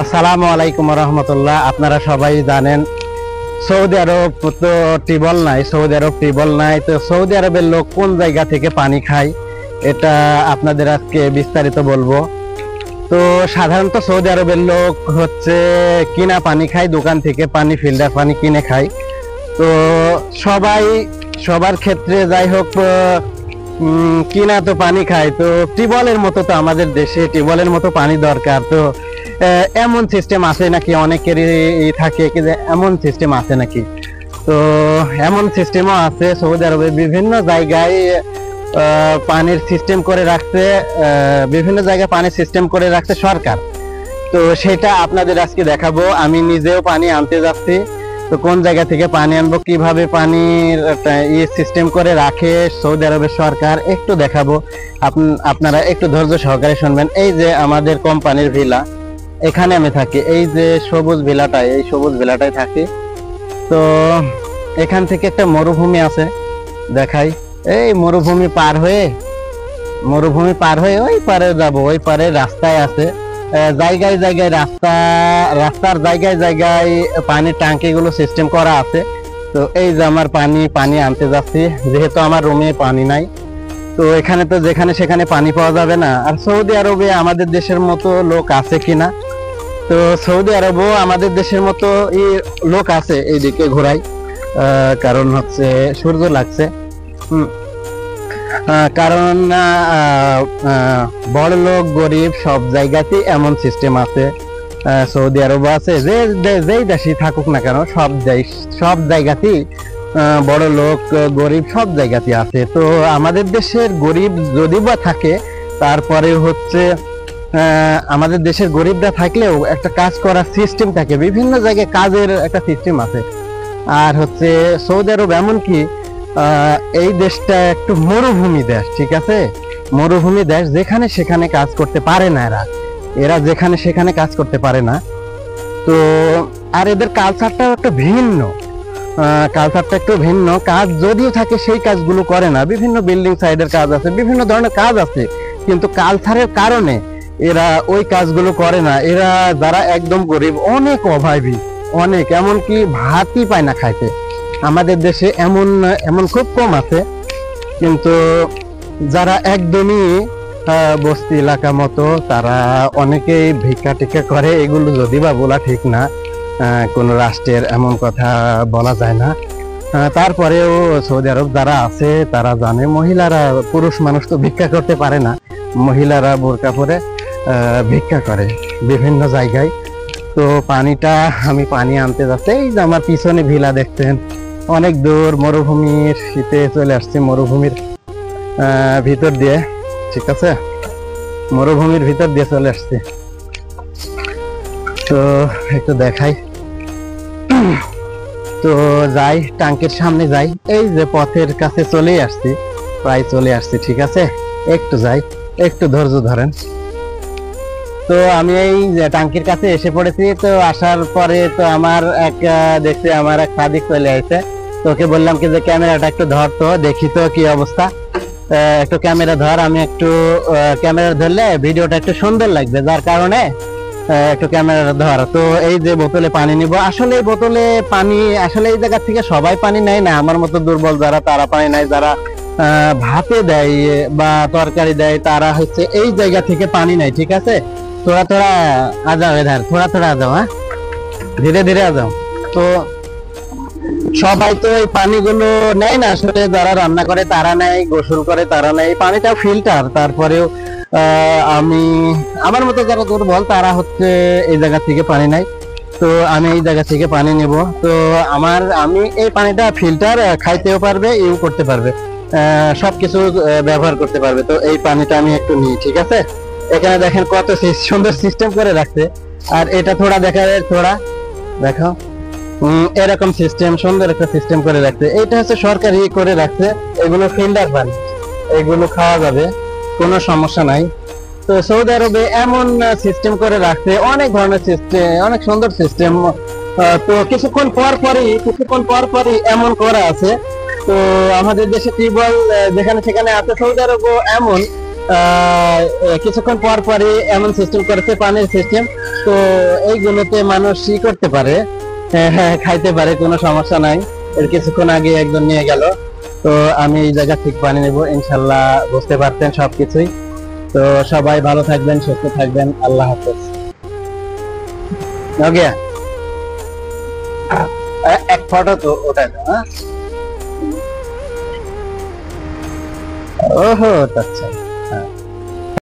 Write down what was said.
আসসালামু আলাইকুম রহমতুল্লাহ। আপনারা সবাই জানেন সৌদি আরব তো টিউবওয়েল নাই, তো সৌদি আরবের লোক কোন জায়গা থেকে পানি খায় এটা আপনাদের আজকে বিস্তারিত বলবো। তো সাধারণত সৌদি আরবের লোক হচ্ছে কিনা পানি খায়, দোকান থেকে পানি, ফিল্টার পানি কিনে খায়। তো সবার ক্ষেত্রে যাই হোক কিনা তো পানি খায়। তো টিউবওয়েলের মতো তো আমাদের দেশে টিউবওয়েলের মতো পানি দরকার। তো এমন সিস্টেম আছে নাকি, অনেকেরই থাকে কি যে এমন সিস্টেম আছে নাকি? তো এমন সিস্টেমও আছে সৌদি আরবে বিভিন্ন জায়গায় পানির সিস্টেম করে রাখছে, বিভিন্ন জায়গায় পানির সিস্টেম করে রাখছে সরকার। তো সেটা আপনাদের আজকে দেখাবো। আমি নিজেও পানি আনতে যাচ্ছি। তো কোন জায়গা থেকে পানি আনবো, কিভাবে পানির সিস্টেম করে রাখে সৌদি আরবের সরকার একটু দেখাবো। আপনারা একটু ধৈর্য সহকারে শুনবেন। এই যে আমাদের কোম্পানির ভিলা, এখানে আমি থাকি। এই যে সবুজ ভিলাটায়, এই সবুজ ভিলাটায় থাকি। তো এখান থেকে একটা মরুভূমি আছে, দেখাই। এই মরুভূমি পার হয়ে ওই পারে যাব। ওই পারে রাস্তায় আছে জায়গায় জায়গায় রাস্তার জায়গায় জায়গায় পানির ট্যাঙ্কি গুলো সিস্টেম করা আছে। তো এই যে আমার পানি আনতে যাচ্ছি, যেহেতু আমার রুমে পানি নাই। তো এখানে তো যেখানে সেখানে পানি পাওয়া যাবে না। আর সৌদি আরবে আমাদের দেশের মতো লোক আছে কিনা, তো সৌদি আরবও আমাদের দেশের মতো লোক আছে। এইদিকে ঘোরাই, কারণ হচ্ছে সূর্য লাগছে। কারণ বড় লোক গরিব সব জায়গাতেই এমন সিস্টেম আছে। সৌদি আরব আছে, যেই দেশই থাকুক না কেন সব জায়গাতেই বড় লোক গরিব সব জায়গাতেই আছে। তো আমাদের দেশের গরিব যদি বা থাকে, তারপরে হচ্ছে আমাদের দেশের গরিবরা থাকলেও একটা কাজ করার সিস্টেম থাকে, বিভিন্ন জায়গায় কাজের একটা সিস্টেম আছে। আর হচ্ছে সৌদি আরব এমনকি এই দেশটা একটু মরুভূমি দেশ, ঠিক আছে? মরুভূমি দেশ, যেখানে সেখানে কাজ করতে পারে না এরা যেখানে সেখানে কাজ করতে পারে না। তো আর এদের কালচারটাও একটু ভিন্ন, কাজ যদিও থাকে সেই কাজগুলো করে না। বিভিন্ন বিল্ডিং সাইডের কাজ আছে, বিভিন্ন ধরনের কাজ আছে, কিন্তু কালচারের কারণে এরা ওই কাজগুলো করে না। এরা যারা একদম গরিব, অনেক অভাবী, অনেক, এমনকি ভাতই পায় না খাইতে। আমাদের দেশে এমন খুব কম আছে, কিন্তু যারা একদমই বস্তি এলাকা মতো, তারা অনেকেই ভিক্ষা টিক্ষা করে। এগুলো যদি বা বলা ঠিক না, কোন রাষ্ট্রের এমন কথা বলা যায় না। তারপরেও সৌদি আরব যারা আছে তারা জানে, মহিলারা, পুরুষ মানুষ তো ভিক্ষা করতে পারে না, মহিলারা বোরকা পরে ভিক্ষা করে বিভিন্ন জায়গায়। তো আমি পানি আনতে যাচ্ছি। এই যে আমার পিছনে ভিলা দেখছেন, অনেক দূর মরুভূমির শীতে চলে আসছি, মরুভূমির ভিতর দিয়ে, ঠিক আছে? মরুভূমির ভিতর দিয়ে চলে আসছি। তো একটু দেখাই। তো যাই, ট্যাঙ্কের সামনে যাই। এই যে পথের কাছে চলেই আসছি, প্রায় চলে আসছি, ঠিক আছে? একটু যাই, একটু ধৈর্য ধরেন। তো আমি এই ট্যাঙ্কির কাছে এসে পড়েছি। তো আসার পরে তো আমার এক সাদিক চলে আসছে। তোকে বললাম কি যে ক্যামেরাটা একটু ধর, তো দেখি তো কি অবস্থা, একটু ক্যামেরা ধর। আমি একটু ক্যামেরা ধরলে ভিডিওটা একটু সুন্দর লাগবে, যার কারণে একটু ক্যামেরা ধর। তো এই যে বোতলে পানি নিব। আসলে এই বোতলে পানি, আসলে এই জায়গা থেকে সবাই পানি নেয় না, আমার মতো দুর্বল যারা, তারা পানি নেয়। যারা ভাতে দেয় বা তরকারি দেয়, তারা হচ্ছে এই জায়গা থেকে পানি নেয়, ঠিক আছে? তোরা আজাও, এধার থোড়া আজাও, হ্যাঁ, ধীরে ধীরে আজাও। তো সবাই তো এই পানিগুলো নেয় না, আসলে যারা রান্না করে তারা নেয়, গোসল করে তারা নেয়। এই পানিটা ফিল্টার। তারপরেও আমার মতো যারা দুর্বল, তারা হচ্ছে এই জায়গা থেকে পানি নেয়। তো আমি এই জায়গা থেকে পানি নেব। তো আমি এই পানিটা ফিল্টার, খাইতেও পারবে, ইউ করতে পারবে, সবকিছু ব্যবহার করতে পারবে। তো এই পানিটা আমি একটু নিই, ঠিক আছে? এখানে দেখেন কত সুন্দর সিস্টেম করে রাখছে। আর এটা দেখো, এরকম সিস্টেম, সুন্দর একটা সিস্টেম করে রাখছে। এটা হচ্ছে সরকারি করে রাখছে। এগুলো ফিল্টার পানি, এগুলো খাওয়া যাবে, কোনো সমস্যা নাই। তো সৌদি আরবে এমন সিস্টেম করে রাখছে, অনেক ধরনের সিস্টেম, অনেক সুন্দর সিস্টেম। তো কিছুক্ষণ পর পরই এমন করা আছে। তো আমাদের দেশে টিউবওয়েল যেখানে সেখানে আছে, সৌদি আরবও এমন কিছুক্ষণ পর পরই এমন সিস্টেম করেছে, পানির সিস্টেম। তো এইগুলোতে মানুষ ই করতে পারে, খাইতে পারে, কোনো সমস্যা নাই। এর কিছুক্ষণ আগে একজন নিয়ে গেল। তো আমি এই জায়গা থেকে পানি নেব ইনশাল্লাহ, বুঝতে পারতেন সবকিছুই। তো সবাই ভালো থাকবেন, সুস্থ থাকবেন, আল্লাহ হাফেজ। ওকে, এক ফটো তো ওটা, হ্যাঁ। ওহো, আচ্ছা।